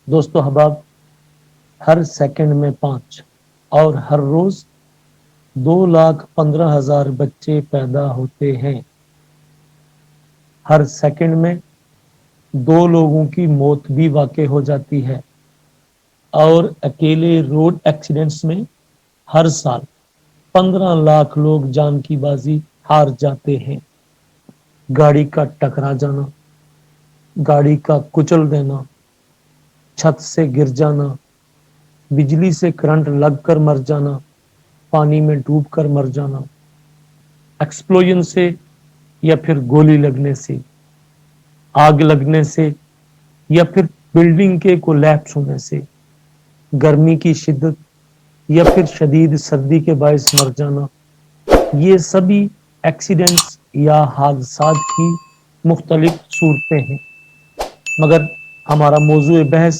دوستو احباب، ہر سیکنڈ میں 5 اور ہر روز 2,15,000 بچے پیدا ہوتے ہیں۔ ہر سیکنڈ میں 2 لوگوں کی موت بھی واقع ہو جاتی ہے، اور اکیلے روڈ ایکسیڈنٹس میں ہر سال 15 لاکھ لوگ جان کی بازی ہار جاتے ہیں۔ گاڑی کا ٹکرا جانا، گاڑی کا کچل دینا، چھت سے گر جانا، بجلی سے کرنٹ لگ کر مر جانا، پانی میں ڈوب کر مر جانا، ایکسپلوژن سے یا پھر گولی لگنے سے، آگ لگنے سے یا پھر بلڈنگ کے کولیپس ہونے سے، گرمی کی شدت یا پھر شدید سردی کے باعث مر جانا، یہ سبھی ایکسیڈنٹس یا حادثات کی مختلف صورتیں ہیں۔ مگر ہمارا موضوع بحث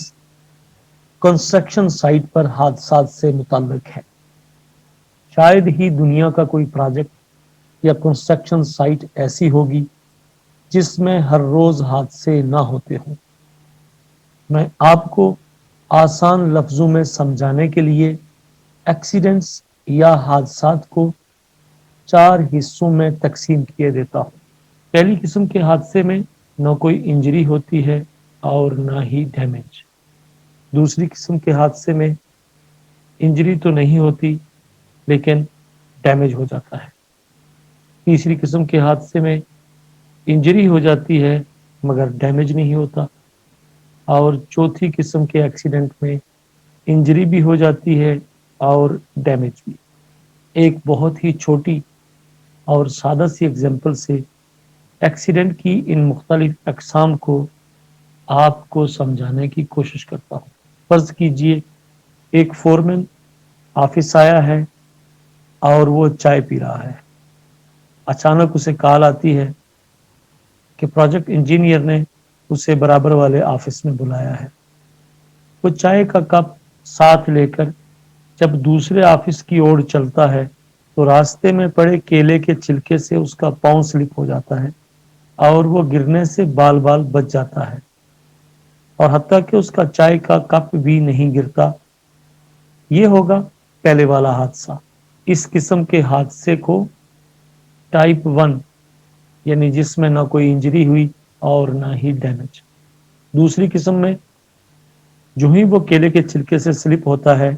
کنسٹرکشن سائٹ پر حادثات سے متعلق ہے۔ شاید ہی دنیا کا کوئی پروجیکٹ یا کنسٹرکشن سائٹ ایسی ہوگی جس میں ہر روز حادثے نہ ہوتے ہوں۔ میں آپ کو آسان لفظوں میں سمجھانے کے لیے ایکسیڈنٹس یا حادثات کو 4 حصوں میں تقسیم کیے دیتا ہوں۔ پہلی قسم کے حادثے میں نہ کوئی انجری ہوتی ہے اور نہ ہی ڈیمیج۔ دوسری قسم کے حادثے میں انجری تو نہیں ہوتی لیکن ڈیمیج ہو جاتا ہے۔ تیسری قسم کے حادثے میں انجری ہو جاتی ہے مگر ڈیمیج نہیں ہوتا۔ اور چوتھی قسم کے ایکسیڈنٹ میں انجری بھی ہو جاتی ہے اور ڈیمیج بھی۔ ایک بہت ہی چھوٹی اور سادہ سی ایگزامپل سے ایکسیڈنٹ کی ان مختلف اقسام کو آپ کو سمجھانے کی کوشش کرتا ہوں۔ فرض کیجئے ایک فورمین آفس آیا ہے اور وہ چائے پی رہا ہے۔ اچانک اسے کال آتی ہے کہ پروجیکٹ انجینئر نے اسے برابر والے آفس میں بلایا ہے۔ وہ چائے کا کپ ساتھ لے کر جب دوسرے آفس کی اور چلتا ہے تو راستے میں پڑے کیلے کے چھلکے سے اس کا پاؤں سلپ ہو جاتا ہے اور وہ گرنے سے بال بال بچ جاتا ہے، اور حتیٰ کہ اس کا چائے کا کپ بھی نہیں گرتا۔ یہ ہوگا پہلے والا حادثہ۔ اس قسم کے حادثے کو ٹائپ 1 یعنی جس میں نہ کوئی انجری ہوئی اور نہ ہی ڈیمیج۔ دوسری قسم میں جو ہی وہ کیلے کے چھلکے سے سلپ ہوتا ہے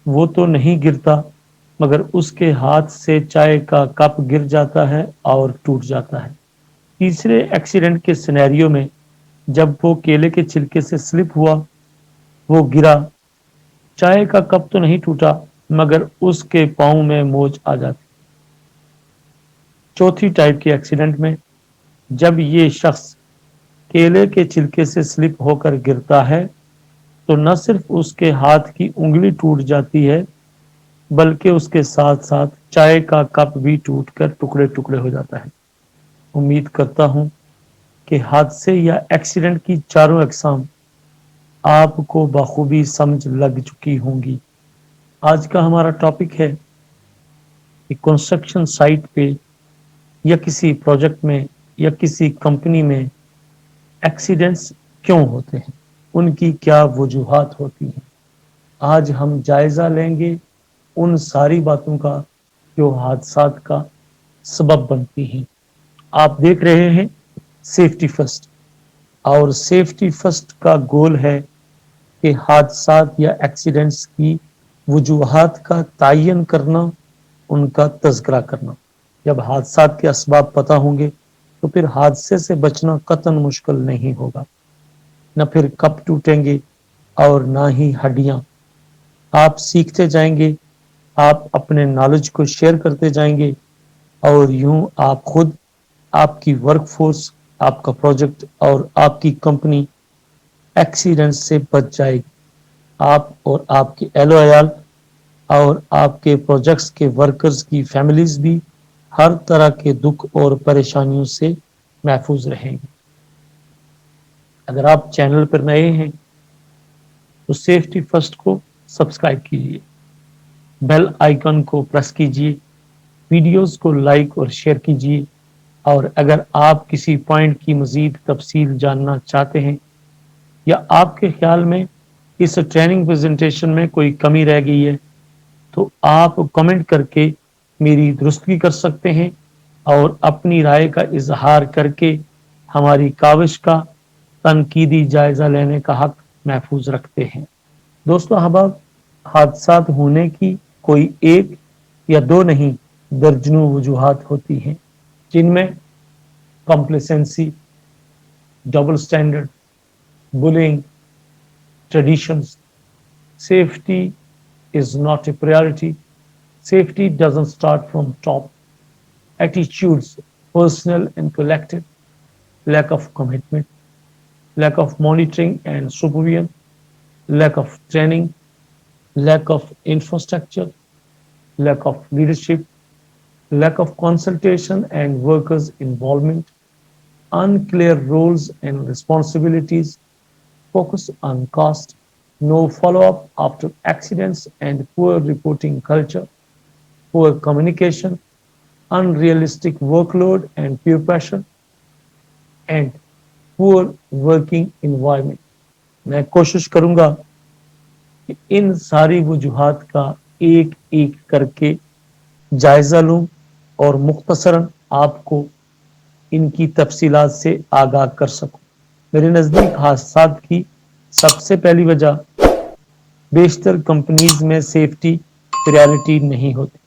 وہ تو نہیں گرتا مگر اس کے ہاتھ سے چائے کا کپ گر جاتا ہے اور ٹوٹ جاتا ہے۔ تیسرے ایکسیڈنٹ کے سینیریو میں جب وہ کیلے کے چھلکے سے سلپ ہوا، وہ گرا، چائے کا کپ تو نہیں ٹوٹا مگر اس کے پاؤں میں موچ آ جاتی۔ چوتھی ٹائپ کے ایکسیڈنٹ میں جب یہ شخص کیلے کے چھلکے سے سلپ ہو کر گرتا ہے تو نہ صرف اس کے ہاتھ کی انگلی ٹوٹ جاتی ہے بلکہ اس کے ساتھ ساتھ چائے کا کپ بھی ٹوٹ کر ٹکڑے ٹکڑے ہو جاتا ہے۔ امید کرتا ہوں کہ حادثے یا ایکسیڈنٹ کی چاروں اقسام آپ کو بخوبی سمجھ لگ چکی ہوں گی۔ آج کا ہمارا ٹاپک ہے کہ کنسٹرکشن سائٹ پہ یا کسی پروجیکٹ میں یا کسی کمپنی میں ایکسیڈنٹس کیوں ہوتے ہیں، ان کی کیا وجوہات ہوتی ہیں۔ آج ہم جائزہ لیں گے ان ساری باتوں کا جو حادثات کا سبب بنتی ہیں۔ آپ دیکھ رہے ہیں سیفٹی فرسٹ، اور سیفٹی فرسٹ کا گول ہے کہ حادثات یا ایکسیڈنٹس کی وجوہات کا تعین کرنا، ان کا تذکرہ کرنا۔ جب حادثات کے اسباب پتہ ہوں گے تو پھر حادثے سے بچنا قطعاً مشکل نہیں ہوگا۔ نہ پھر کپ ٹوٹیں گے اور نہ ہی ہڈیاں۔ آپ سیکھتے جائیں گے، آپ اپنے نالج کو شیئر کرتے جائیں گے، اور یوں آپ خود، آپ کی ورک فورس، آپ کا پروجیکٹ اور آپ کی کمپنی ایکسیڈنٹ سے بچ جائے گی۔ آپ اور آپ کے اہل و عیال اور آپ کے پروجیکٹس کے ورکرز کی فیملیز بھی ہر طرح کے دکھ اور پریشانیوں سے محفوظ رہیں گے۔ اگر آپ چینل پر نئے ہیں تو سیفٹی فرسٹ کو سبسکرائب کیجیے، بیل آئیکن کو پریس کیجیے، ویڈیوز کو لائک اور شیئر کیجیے، اور اگر آپ کسی پوائنٹ کی مزید تفصیل جاننا چاہتے ہیں या आपके ख्याल में इस ट्रेनिंग प्रेजेंटेशन में कोई कमी रह गई है तो आप कमेंट करके मेरी दुरुस्तगी कर सकते हैं और अपनी राय का इजहार करके हमारी काविश का तनकीदी जायजा लेने का हक महफूज रखते हैं। दोस्तों अहबाब, हादसात होने की कोई एक या दो नहीं दर्जनों वजूहात होती हैं, जिनमें complacency, double standard, bullying, traditions. Safety is not a priority. Safety doesn't start from top. Attitudes, personal and collective, lack of commitment, lack of monitoring and supervision, lack of training, lack of infrastructure, lack of leadership, lack of consultation and workers' involvement, unclear roles and responsibilities, focus on cost, no follow-up after accidents and poor reporting culture, poor communication, unrealistic workload and peer pressure, and poor working environment. मैं कोशिश करूंगा कि इन सारी वजूहात का एक एक करके जायजा लूं और मुख्तसरन आपको इनकी तफसीलात से आगाह कर सकूं। मेरे नज़दीक हादसात की सबसे पहली वजह बेशतर कंपनीज में सेफ्टी प्रायोरिटी नहीं होती,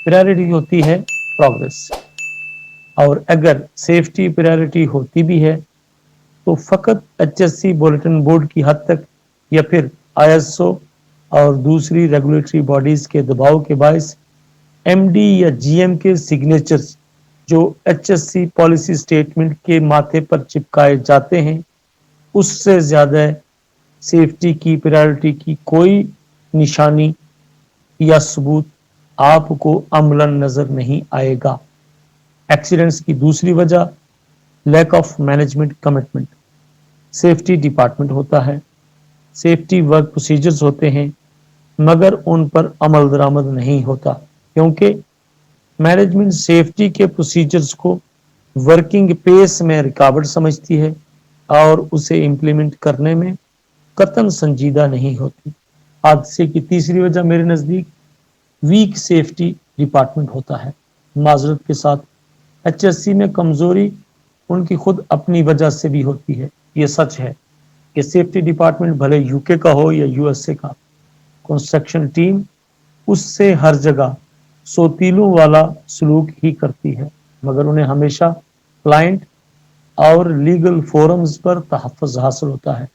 प्रायोरिटी होती है प्रोग्रेस। और अगर सेफ्टी प्रायोरिटी होती भी है तो फकत HSC बुलेटिन बोर्ड की हद तक या फिर ISO और दूसरी रेगुलेटरी बॉडीज के दबाव के बायस MD या GM के सिग्नेचर्स जो HSC पॉलिसी स्टेटमेंट के माथे पर चिपकाए जाते हैं, उससे ज्यादा सेफ्टी की प्रायोरिटी की कोई निशानी या सबूत आपको अमलन नजर नहीं आएगा। एक्सीडेंट्स की दूसरी वजह lack of management commitment. Safety department होता है, सेफ्टी वर्क प्रोसीजर्स होते हैं, मगर उन पर अमल दरामद नहीं होता क्योंकि मैनेजमेंट सेफ्टी के प्रोसीजर्स को वर्किंग पेस में रुकावट समझती है और उसे इंप्लीमेंट करने में कतन संजीदा नहीं होती। हादसे की तीसरी वजह मेरे नज़दीक वीक सेफ्टी डिपार्टमेंट होता है। माजरत के साथ HSC में कमजोरी उनकी खुद अपनी वजह से भी होती है। ये सच है कि सेफ्टी डिपार्टमेंट भले UK का हो या USA का, कंस्ट्रक्शन टीम उससे हर जगह सोतीलों वाला सलूक ही करती है, मगर उन्हें हमेशा क्लाइंट और लीगल फोरम्स पर तहफ़्फ़ुज़ हासिल होता है।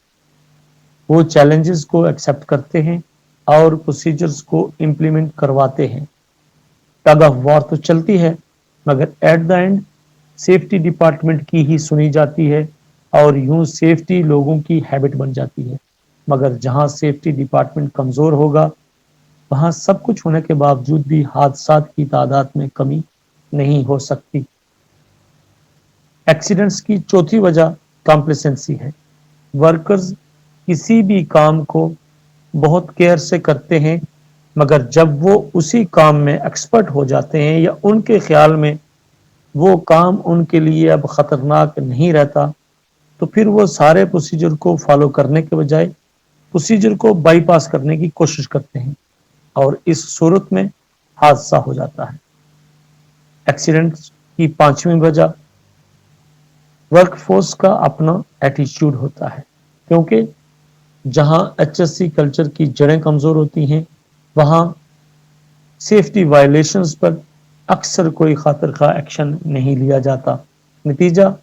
वो चैलेंजेस को एक्सेप्ट करते हैं और प्रोसीजर्स को इम्प्लीमेंट करवाते हैं। टग ऑफ वॉर तो चलती है, मगर at the end safety department की ही सुनी जाती है और यूं सेफ्टी लोगों की हैबिट बन जाती है। मगर जहां सेफ्टी डिपार्टमेंट कमजोर होगा वहां सब कुछ होने के बावजूद भी हादसात की तादाद में कमी नहीं हो सकती। एक्सीडेंट्स की चौथी वजह कॉम्प्लेसेंसी है। वर्कर्स किसी भी काम को बहुत केयर से करते हैं, मगर जब वो उसी काम में एक्सपर्ट हो जाते हैं या उनके ख्याल में वो काम उनके लिए अब खतरनाक नहीं रहता, तो फिर वो सारे प्रोसीजर को फॉलो करने के बजाय प्रोसीजर को बाईपास करने की कोशिश करते हैं और इस सूरत में हादसा हो जाता है। एक्सीडेंट्स की पांचवी वजह वर्कफोर्स का अपना एटीट्यूड होता है, क्योंकि जहां HSC कल्चर की जड़ें कमजोर होती हैं वहां सेफ्टी वायलेशंस पर अक्सर कोई खातिर खा एक्शन नहीं लिया जाता। नतीजा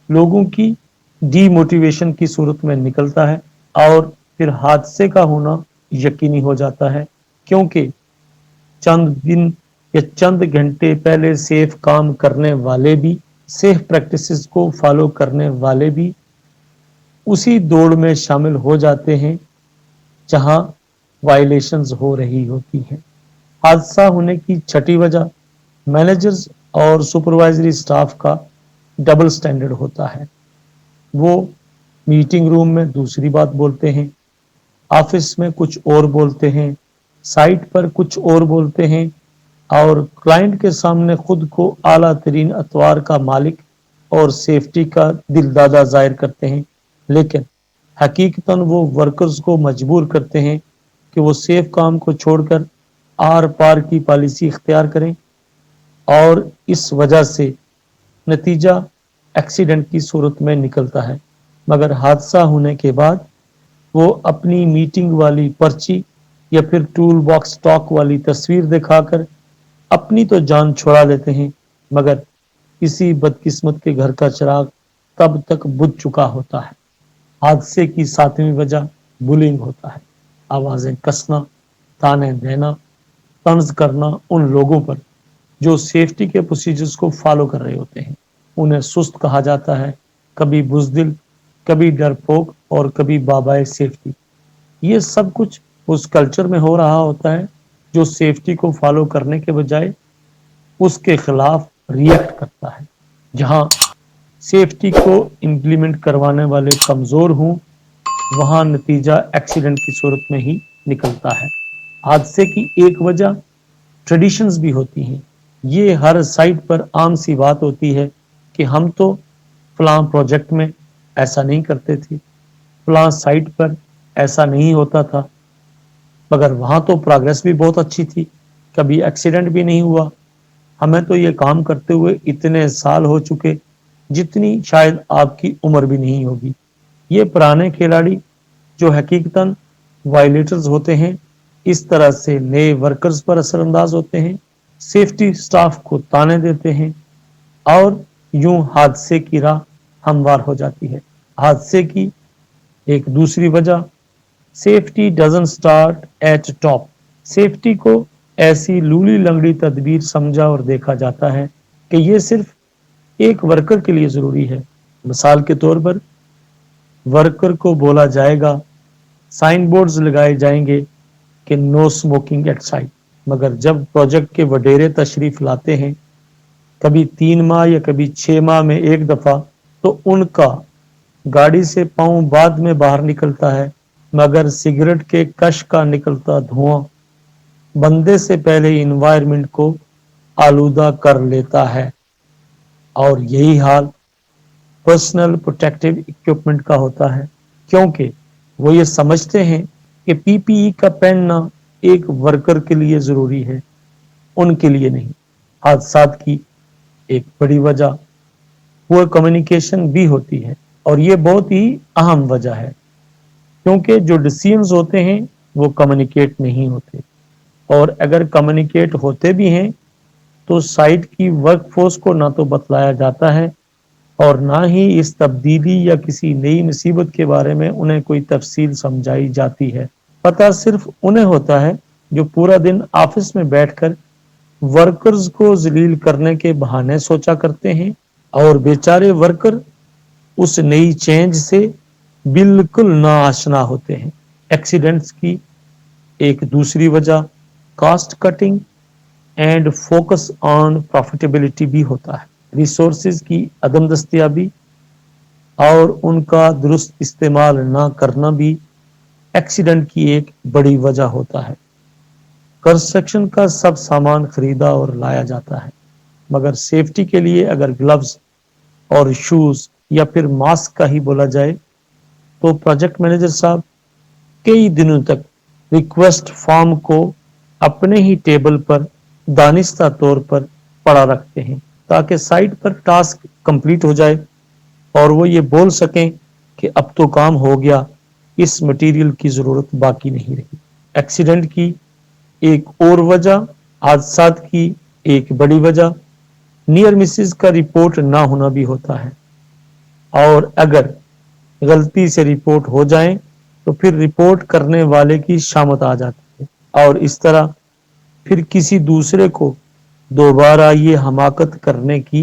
लोगों की डीमोटिवेशन की सूरत में निकलता है और फिर हादसे का होना यकीनी हो जाता है, क्योंकि चंद दिन या चंद घंटे पहले सेफ काम करने वाले भी, सेफ प्रैक्टिसेस को फॉलो करने वाले भी उसी दौड़ में शामिल हो जाते हैं जहां वायलेशंस हो रही होती हैं। हादसा होने की छठी वजह मैनेजर्स और सुपरवाइजरी स्टाफ का डबल स्टैंडर्ड होता है। वो मीटिंग रूम में दूसरी बात बोलते हैं, ऑफिस में कुछ और बोलते हैं, साइट पर कुछ और बोलते हैं और क्लाइंट के सामने खुद को आला तरीन अतवार का मालिक और सेफ्टी का दिलदादा जाहिर करते हैं, लेकिन हकीकतन वो वर्कर्स को मजबूर करते हैं कि वो सेफ काम को छोड़कर आर पार की पॉलिसी इख्तियार करें, और इस वजह से नतीजा एक्सीडेंट की सूरत में निकलता है। मगर हादसा होने के बाद वो अपनी मीटिंग वाली पर्ची या फिर टूल बॉक्स टॉक वाली तस्वीर दिखाकर अपनी तो जान छुड़ा लेते हैं, मगर किसी बदकिस्मत के घर का चिराग तब तक बुझ चुका होता है। हादसे की सातवीं वजह बुलिंग होता है। आवाजें कसना, ताने देना, तंज करना उन लोगों पर जो सेफ्टी के प्रोसीजर्स को फॉलो कर रहे होते हैं। उन्हें सुस्त कहा जाता है, कभी बुजदिल, कभी डरपोक और कभी बाबाए सेफ्टी। ये सब कुछ उस कल्चर में हो रहा होता है जो सेफ्टी को फॉलो करने के बजाय उसके खिलाफ रिएक्ट करता है। जहां सेफ्टी को इम्प्लीमेंट करवाने वाले कमजोर हों, वहां नतीजा एक्सीडेंट की सूरत में ही निकलता है। हादसे की एक वजह ट्रेडिशंस भी होती हैं। ये हर साइट पर आम सी बात होती है कि हम तो फलां प्रोजेक्ट में ऐसा नहीं करते थे, फलां साइट पर ऐसा नहीं होता था, मगर वहां तो प्रोग्रेस भी बहुत अच्छी थी, कभी एक्सीडेंट भी नहीं हुआ। हमें तो ये काम करते हुए इतने साल हो चुके जितनी शायद आपकी उम्र भी नहीं होगी। ये पुराने खिलाड़ी जो हकीकतन वायलेटर्स होते हैं, इस तरह से नए वर्कर्स पर असरअंदाज होते हैं, सेफ्टी स्टाफ को ताने देते हैं, और यूं हादसे की राह हमवार हो जाती है। हादसे की एक दूसरी वजह safety doesn't start at top. Safety को ऐसी लूली लंगड़ी तदबीर समझा और देखा जाता है कि ये सिर्फ एक वर्कर के लिए जरूरी है। मिसाल के तौर पर वर्कर को बोला जाएगा, साइन बोर्ड्स लगाए जाएंगे कि नो स्मोकिंग एट साइट, मगर जब प्रोजेक्ट के वडेरे तशरीफ लाते हैं, कभी 3 माह या कभी 6 माह में एक दफा, तो उनका गाड़ी से पांव बाद में बाहर निकलता है, मगर सिगरेट के कश का निकलता धुआं बंदे से पहले इन्वायरमेंट को आलूदा कर लेता है। और यही हाल पर्सनल प्रोटेक्टिव इक्विपमेंट का होता है, क्योंकि वो ये समझते हैं कि पीपीई का पहनना एक वर्कर के लिए जरूरी है, उनके लिए नहीं। हादसात की एक बड़ी वजह पुअर कम्युनिकेशन भी होती है, और ये बहुत ही अहम वजह है, क्योंकि जो डिसीजंस होते हैं वो कम्युनिकेट नहीं होते, और अगर कम्युनिकेट होते भी हैं तो साइट की वर्कफोर्स को ना तो बतलाया जाता है और ना ही इस तब्दीली या किसी नई मुसीबत के बारे में उन्हें कोई तफसील समझाई जाती है। पता सिर्फ उन्हें होता है जो पूरा दिन ऑफिस में बैठकर वर्कर्स को जलील करने के बहाने सोचा करते हैं, और बेचारे वर्कर उस नई चेंज से बिल्कुल ना आशना होते हैं। एक्सीडेंट्स की एक दूसरी वजह cost cutting and focus on profitability भी होता है। रिसोर्सेज की अदम दस्तयाबी और उनका दुरुस्त इस्तेमाल ना करना भी एक्सीडेंट की एक बड़ी वजह होता है। कंस्ट्रक्शन का सब सामान खरीदा और लाया जाता है, मगर सेफ्टी के लिए अगर ग्लव्स और शूज या फिर मास्क का ही बोला जाए, तो प्रोजेक्ट मैनेजर साहब कई दिनों तक रिक्वेस्ट फॉर्म को अपने ही टेबल पर दानिस्ता तौर पर पड़ा रखते हैं, ताकि साइट पर टास्क कंप्लीट हो जाए और वो ये बोल सकें कि अब तो काम हो गया, इस मटेरियल की जरूरत बाकी नहीं रही। एक्सीडेंट की एक और वजह, हादसात की एक बड़ी वजह नियर मिसेस का रिपोर्ट ना होना भी होता है, और अगर गलती से रिपोर्ट हो जाए तो फिर रिपोर्ट करने वाले की शामत आ जाती है, और इस तरह फिर किसी दूसरे को दोबारा ये हमाकत करने की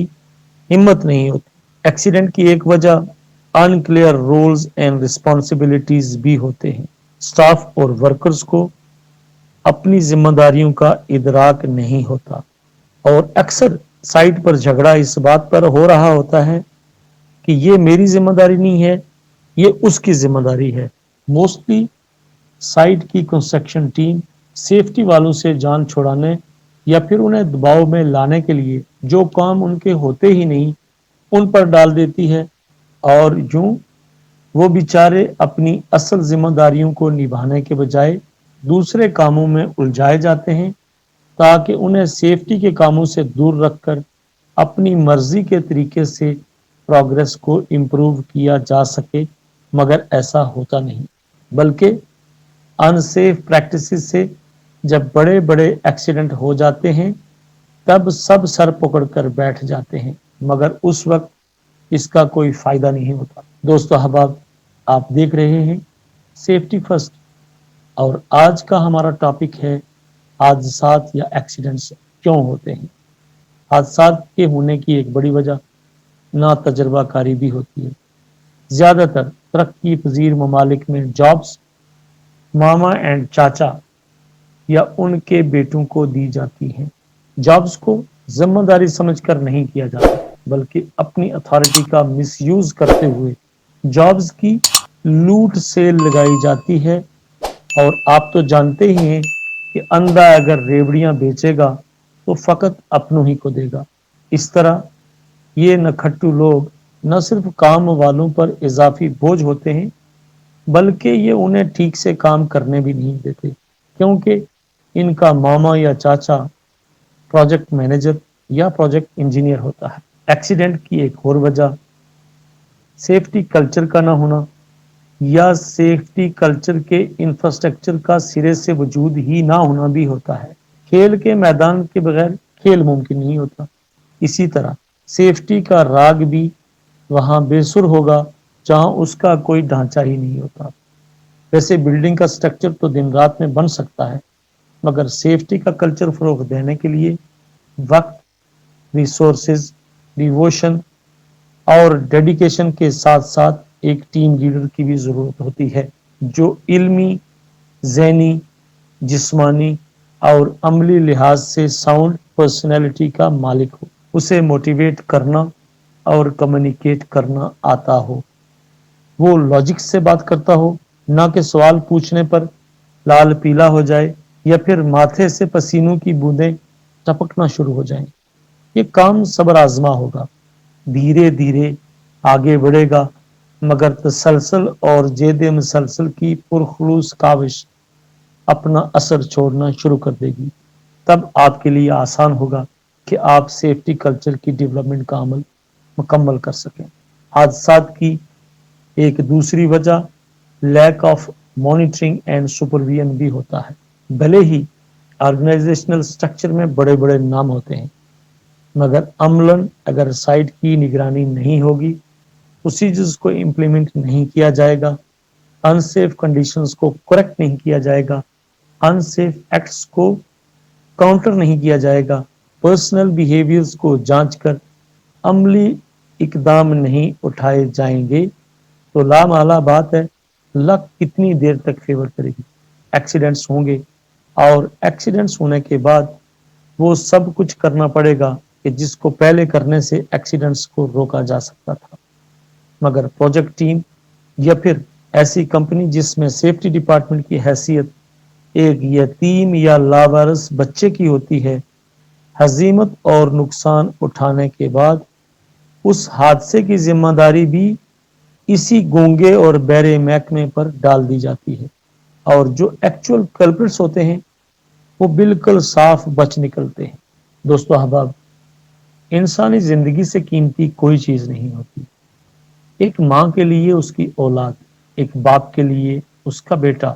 हिम्मत नहीं होती। एक्सीडेंट की एक वजह अनक्लियर रोल्स एंड रिस्पॉन्सिबिलिटीज भी होते हैं। स्टाफ और वर्कर्स को अपनी जिम्मेदारियों का इदराक नहीं होता, और अक्सर साइट पर झगड़ा इस बात पर हो रहा होता है कि ये मेरी जिम्मेदारी नहीं है, ये उसकी जिम्मेदारी है। मोस्टली साइट की कंस्ट्रक्शन टीम सेफ्टी वालों से जान छुड़ाने या फिर उन्हें दबाव में लाने के लिए जो काम उनके होते ही नहीं उन पर डाल देती है, और यूं वो बेचारे अपनी असल जिम्मेदारियों को निभाने के बजाय दूसरे कामों में उलझाए जाते हैं ताकि उन्हें सेफ्टी के कामों से दूर रखकर अपनी मर्जी के तरीके से प्रोग्रेस को इम्प्रूव किया जा सके, मगर ऐसा होता नहीं। बल्कि अनसेफ प्रैक्टिसेस से जब बड़े बड़े एक्सीडेंट हो जाते हैं तब सब सर पकड़कर बैठ जाते हैं, मगर उस वक्त इसका कोई फायदा नहीं होता। दोस्तों अहबाब, आप देख रहे हैं सेफ्टी फर्स्ट, और आज का हमारा टॉपिक है हादसात या एक्सीडेंट्स क्यों होते हैं। हादसात के होने की एक बड़ी वजह ना तजर्बाकारी भी होती है। ज्यादातर तरक्की पजीर ममालिक में जॉब्स मामा एंड चाचा या उनके बेटों को दी जाती हैं। जॉब्स को जिम्मेदारी समझकर नहीं किया जाता, बल्कि अपनी अथॉरिटी का मिसयूज करते हुए जॉब्स की लूट सेल लगाई जाती है। और आप तो जानते ही हैं कि अंधा अगर रेवड़ियां बेचेगा तो फकत अपनों ही को देगा। इस तरह ये नखट्टू लोग न सिर्फ काम वालों पर इजाफी बोझ होते हैं, बल्कि ये उन्हें ठीक से काम करने भी नहीं देते, क्योंकि इनका मामा या चाचा प्रोजेक्ट मैनेजर या प्रोजेक्ट इंजीनियर होता है। एक्सीडेंट की एक और वजह सेफ्टी कल्चर का ना होना या सेफ्टी कल्चर के इंफ्रास्ट्रक्चर का सिरे से वजूद ही ना होना भी होता है। खेल के मैदान के बगैर खेल मुमकिन नहीं होता। इसी तरह सेफ्टी का राग भी वहां बेसुर होगा जहां उसका कोई ढांचा ही नहीं होता। वैसे बिल्डिंग का स्ट्रक्चर तो दिन रात में बन सकता है, मगर सेफ्टी का कल्चर फरोग देने के लिए वक्त, रिसोर्सेज, डिवोशन और डेडिकेशन के साथ साथ एक टीम लीडर की भी जरूरत होती है, जो इल्मी, ज़हनी, जिस्मानी और अमली लिहाज से साउंड पर्सनैलिटी का मालिक हो, उसे मोटिवेट करना और कम्युनिकेट करना आता हो, वो लॉजिक से बात करता हो, ना कि सवाल पूछने पर लाल पीला हो जाए या फिर माथे से पसीनों की बूंदें टपकना शुरू हो जाएं। ये काम सब्र आजमा होगा, धीरे धीरे आगे बढ़ेगा, मगर तसलसल और जेद मुसलसल की पुरखलूस काविश अपना असर छोड़ना शुरू कर देगी। तब आपके लिए आसान होगा कि आप सेफ्टी कल्चर की डेवलपमेंट का अमल मुकम्मल कर सकें। हादसात की एक दूसरी वजह lack of monitoring and supervision भी होता है। भले ही ऑर्गेनाइजेशनल स्ट्रक्चर में बड़े बड़े नाम होते हैं, मगर अमलन अगर साइट की निगरानी नहीं होगी, प्रोसीजर्स को इम्प्लीमेंट नहीं किया जाएगा, अनसेफ कंडीशंस को करेक्ट नहीं किया जाएगा, अनसेफ एक्ट्स को काउंटर नहीं किया जाएगा, पर्सनल बिहेवियर्स को जांच कर अमली इकदाम नहीं उठाए जाएंगे, तो लामाला बात है लक कितनी देर तक फेवर करेगी। एक्सीडेंट्स होंगे और एक्सीडेंट्स होने के बाद वो सब कुछ करना पड़ेगा कि जिसको पहले करने से एक्सीडेंट्स को रोका जा सकता था। मगर प्रोजेक्ट टीम या फिर ऐसी कंपनी जिसमें सेफ्टी डिपार्टमेंट की हैसियत एक यतीम या लावारिस बच्चे की होती है, हजीमत और नुकसान उठाने के बाद उस हादसे की जिम्मेदारी भी इसी गूंगे और बहरे महकमे पर डाल दी जाती है, और जो एक्चुअल कल्प्रिट्स होते हैं वो बिल्कुल साफ बच निकलते हैं। दोस्तों अहबाब, इंसानी जिंदगी से कीमती कोई चीज नहीं होती। एक माँ के लिए उसकी औलाद, एक बाप के लिए उसका बेटा,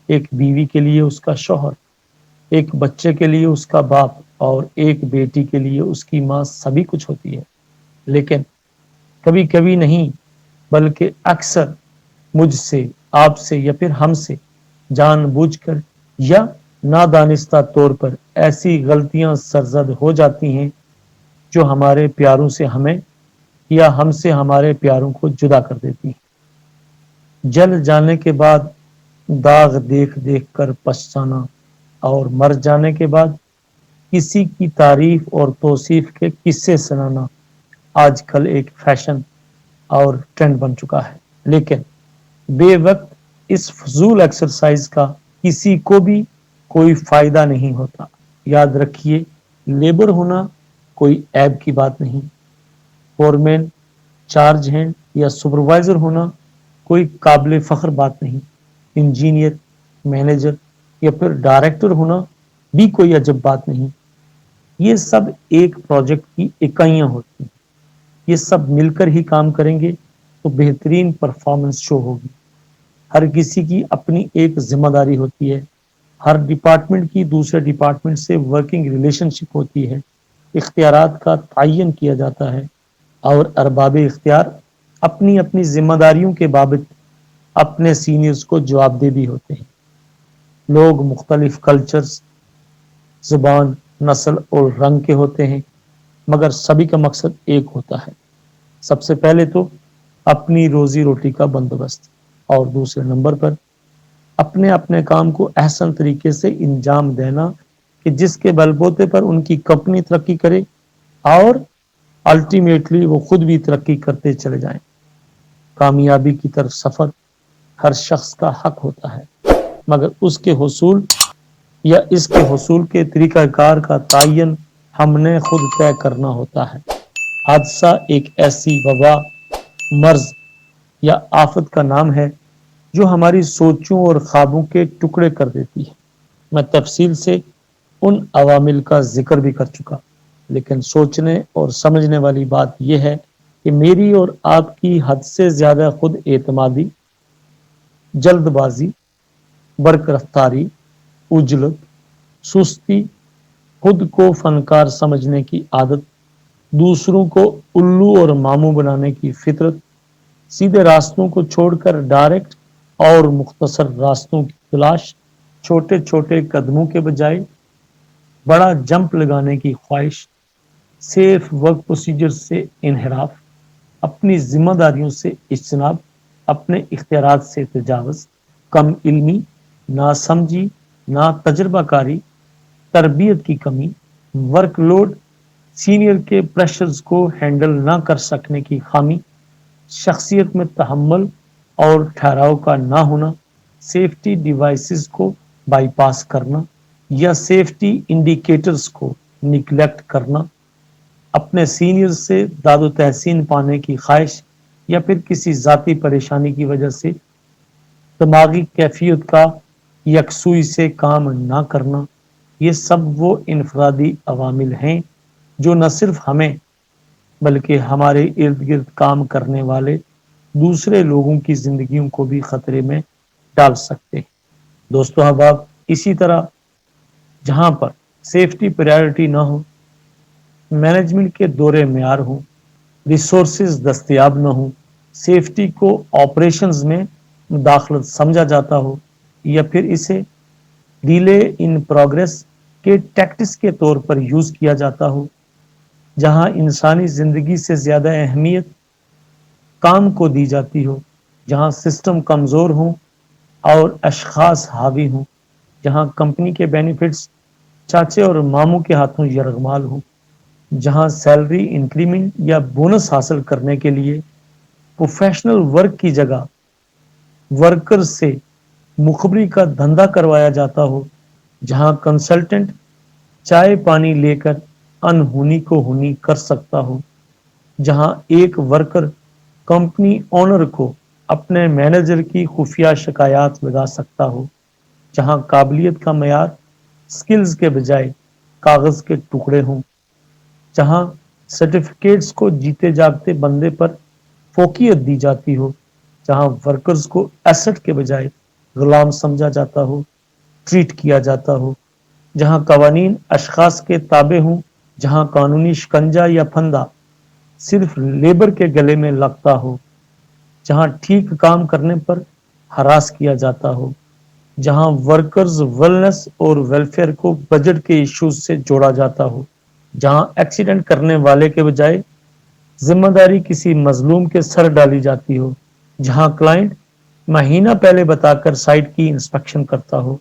एक बीवी के लिए उसका शौहर, एक बच्चे के लिए उसका बाप और एक बेटी के लिए उसकी माँ सभी कुछ होती है। लेकिन कभी कभी नहीं, बल्कि अक्सर मुझसे, आपसे या फिर हमसे जानबूझकर या नादानिस्ता तौर पर ऐसी गलतियां सरजद हो जाती हैं जो हमारे प्यारों से हमें या हमसे हमारे प्यारों को जुदा कर देती हैं। जल जाने के बाद दाग देख देख कर पछताना और मर जाने के बाद किसी की तारीफ और तौसीफ के किस्से सुनाना आजकल एक फैशन और ट्रेंड बन चुका है। लेकिन बेवक्त इस फजूल एक्सरसाइज का किसी को भी कोई फायदा नहीं होता। याद रखिए, लेबर होना कोई ऐब की बात नहीं। फोरमैन, चार्ज हैंड या सुपरवाइजर होना कोई काबिल फख्र बात नहीं। इंजीनियर, मैनेजर या फिर डायरेक्टर होना भी कोई अजब बात नहीं। ये सब एक प्रोजेक्ट की इकाइयां होती हैं। ये सब मिलकर ही काम करेंगे तो बेहतरीन परफॉर्मेंस शो होगी। हर किसी की अपनी एक जिम्मेदारी होती है। हर डिपार्टमेंट की दूसरे डिपार्टमेंट से वर्किंग रिलेशनशिप होती है। इख्तियारात का तयन किया जाता है और अरबाब इख्तियार अपनी अपनी जिम्मेदारियों के बाबत अपने सीनियर्स को जवाबदेह भी होते हैं। लोग मुख्तलिफ कल्चर्स, जुबान, नस्ल और रंग के होते हैं, मगर सभी का मकसद एक होता है। सबसे पहले तो अपनी रोजी रोटी का बंदोबस्त, और दूसरे नंबर पर अपने अपने काम को अहसन तरीके से इंजाम देना कि जिसके बलबूते पर उनकी कंपनी तरक्की करे और अल्टीमेटली वो खुद भी तरक्की करते चले जाएं। कामयाबी की तरफ सफर हर शख्स का हक होता है, मगर उसके हुसूल या इसके हुसूल के तरीकाकार का तयन हमने खुद तय करना होता है। हादसा एक ऐसी वबा, मर्ज या आफत का नाम है जो हमारी सोचों और ख्वाबों के टुकड़े कर देती है। मैं तफसील से उन अवामिल का जिक्र भी कर चुका, लेकिन सोचने और समझने वाली बात यह है कि मेरी और आपकी हद से ज्यादा खुद एतमादी, जल्दबाजी, बरक रफ्तारी, उजलत, सुस्ती, खुद को फनकार समझने की आदत, दूसरों को उल्लू और मामू बनाने की फितरत, सीधे रास्तों को छोड़कर डायरेक्ट और मुख्तसर रास्तों की तलाश, छोटे छोटे कदमों के बजाय बड़ा जंप लगाने की ख्वाहिश, सेफ वर्क प्रोसीजर से इनहराफ, अपनी जिम्मेदारियों से इज्तनाब, अपने इख्तियारात से तजावुज़, कम इल्मी, ना समझी, ना तजर्बाकारी, तरबियत की कमी, वर्कलोड, सीनियर के प्रेशर्स को हैंडल ना कर सकने की खामी, शख्सियत में तहम्मुल और ठहराव का ना होना, सेफ्टी डिवाइसेस को बाईपास करना या सेफ्टी इंडिकेटर्स को निगलेक्ट करना, अपने सीनियर से दादो तहसीन पाने की ख्वाहिश या फिर किसी जाती परेशानी की वजह से दिमागी कैफियत का यकसुई से काम ना करना, ये सब वो इनफरादी अवामिल हैं जो न सिर्फ हमें बल्कि हमारे इर्द गिर्द काम करने वाले दूसरे लोगों की जिंदगियों को भी खतरे में डाल सकते हैं। दोस्तों अहबाब, इसी तरह जहां पर सेफ्टी प्रायोरिटी ना हो, मैनेजमेंट के दौरे मेयार हो, रिसोर्सेज दस्तयाब न हो, सेफ्टी को ऑपरेशंस में मुदाखलत समझा जाता हो या फिर इसे डिले इन प्रोग्रेस के टैक्टिक्स के तौर पर यूज किया जाता हो, जहां इंसानी जिंदगी से ज्यादा अहमियत काम को दी जाती हो, जहां सिस्टम कमजोर हो और अशखास हावी हों, जहां कंपनी के बेनिफिट्स चाचे और मामू के हाथों यरगमाल हो, जहां सैलरी इंक्रीमेंट या बोनस हासिल करने के लिए प्रोफेशनल वर्क की जगह वर्कर से मुखबरी का धंधा करवाया जाता हो, जहां कंसल्टेंट चाय पानी लेकर अनहोनी को होनी कर सकता हो, जहां एक वर्कर कंपनी ओनर को अपने मैनेजर की खुफिया शिकायत लगा सकता हो, जहां काबिलियत का मयार स्किल्स के बजाय कागज के टुकड़े हों, जहां सर्टिफिकेट्स को जीते जागते बंदे पर फोकियत दी जाती हो, जहां वर्कर्स को एसेट के बजाय गुलाम समझा जाता हो, ट्रीट किया जाता हो, जहां कवानीन अशखास के ताबे हों, जहां कानूनी शिकंजा या फंदा सिर्फ लेबर के गले में लगता हो, जहां ठीक काम करने पर हरास किया जाता हो, जहां वर्कर्स वेलनेस और वेलफेयर को बजट के इश्यूज से जोड़ा जाता हो, जहां एक्सीडेंट करने वाले के बजाय जिम्मेदारी किसी मजलूम के सर डाली जाती हो, जहां क्लाइंट महीना पहले बताकर साइट की इंस्पेक्शन करता हो,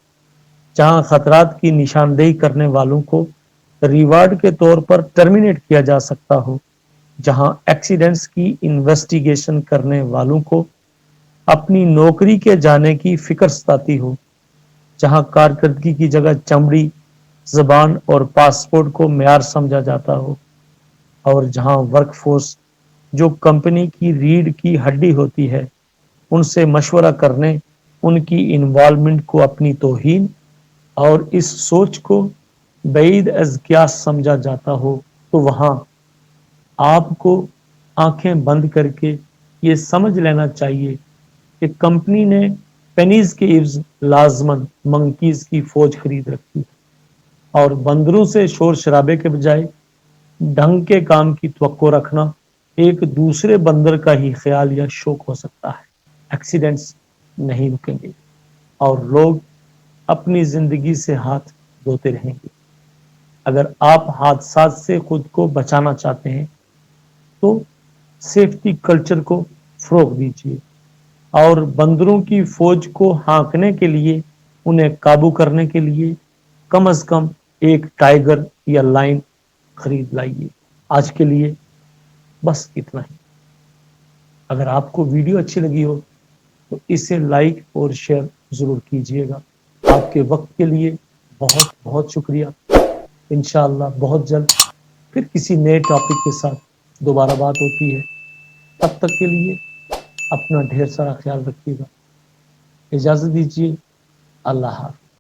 जहां खतरात की निशानदेही करने वालों को रिवार्ड के तौर पर टर्मिनेट किया जा सकता हो, जहां एक्सीडेंट्स की इन्वेस्टिगेशन करने वालों को अपनी नौकरी के जाने की फिक्र सताती हो, जहां कारकर्दगी की जगह चमड़ी, जबान और पासपोर्ट को मेयार समझा जाता हो, और जहां वर्कफोर्स जो कंपनी की रीढ़ की हड्डी होती है उनसे मशवरा करने, उनकी इन्वॉल्वमेंट को अपनी तौहीन और इस सोच को बैद अज क़ियास समझा जाता हो, तो वहां आपको आंखें बंद करके ये समझ लेना चाहिए कि कंपनी ने पेनीज के इव्ज लाजमन मंकीज की फौज खरीद रखी है और बंदरों से शोर शराबे के बजाय ढंग के काम की तवक्को रखना एक दूसरे बंदर का ही ख्याल या शौक हो सकता है। एक्सीडेंट्स नहीं रुकेंगे और लोग अपनी जिंदगी से हाथ धोते रहेंगे। अगर आप हादसा से खुद को बचाना चाहते हैं तो सेफ्टी कल्चर को फरोग दीजिए और बंदरों की फौज को हाँकने के लिए, उन्हें काबू करने के लिए कम से कम एक टाइगर या लाइन खरीद लाइए। आज के लिए बस इतना ही। अगर आपको वीडियो अच्छी लगी हो तो इसे लाइक और शेयर जरूर कीजिएगा। आपके वक्त के लिए बहुत बहुत शुक्रिया। इंशाअल्लाह बहुत जल्द फिर किसी नए टॉपिक के साथ दोबारा बात होती है। तब तक के लिए अपना ढेर सारा ख्याल रखिएगा। इजाजत दीजिए। अल्लाह हाफ़िज़।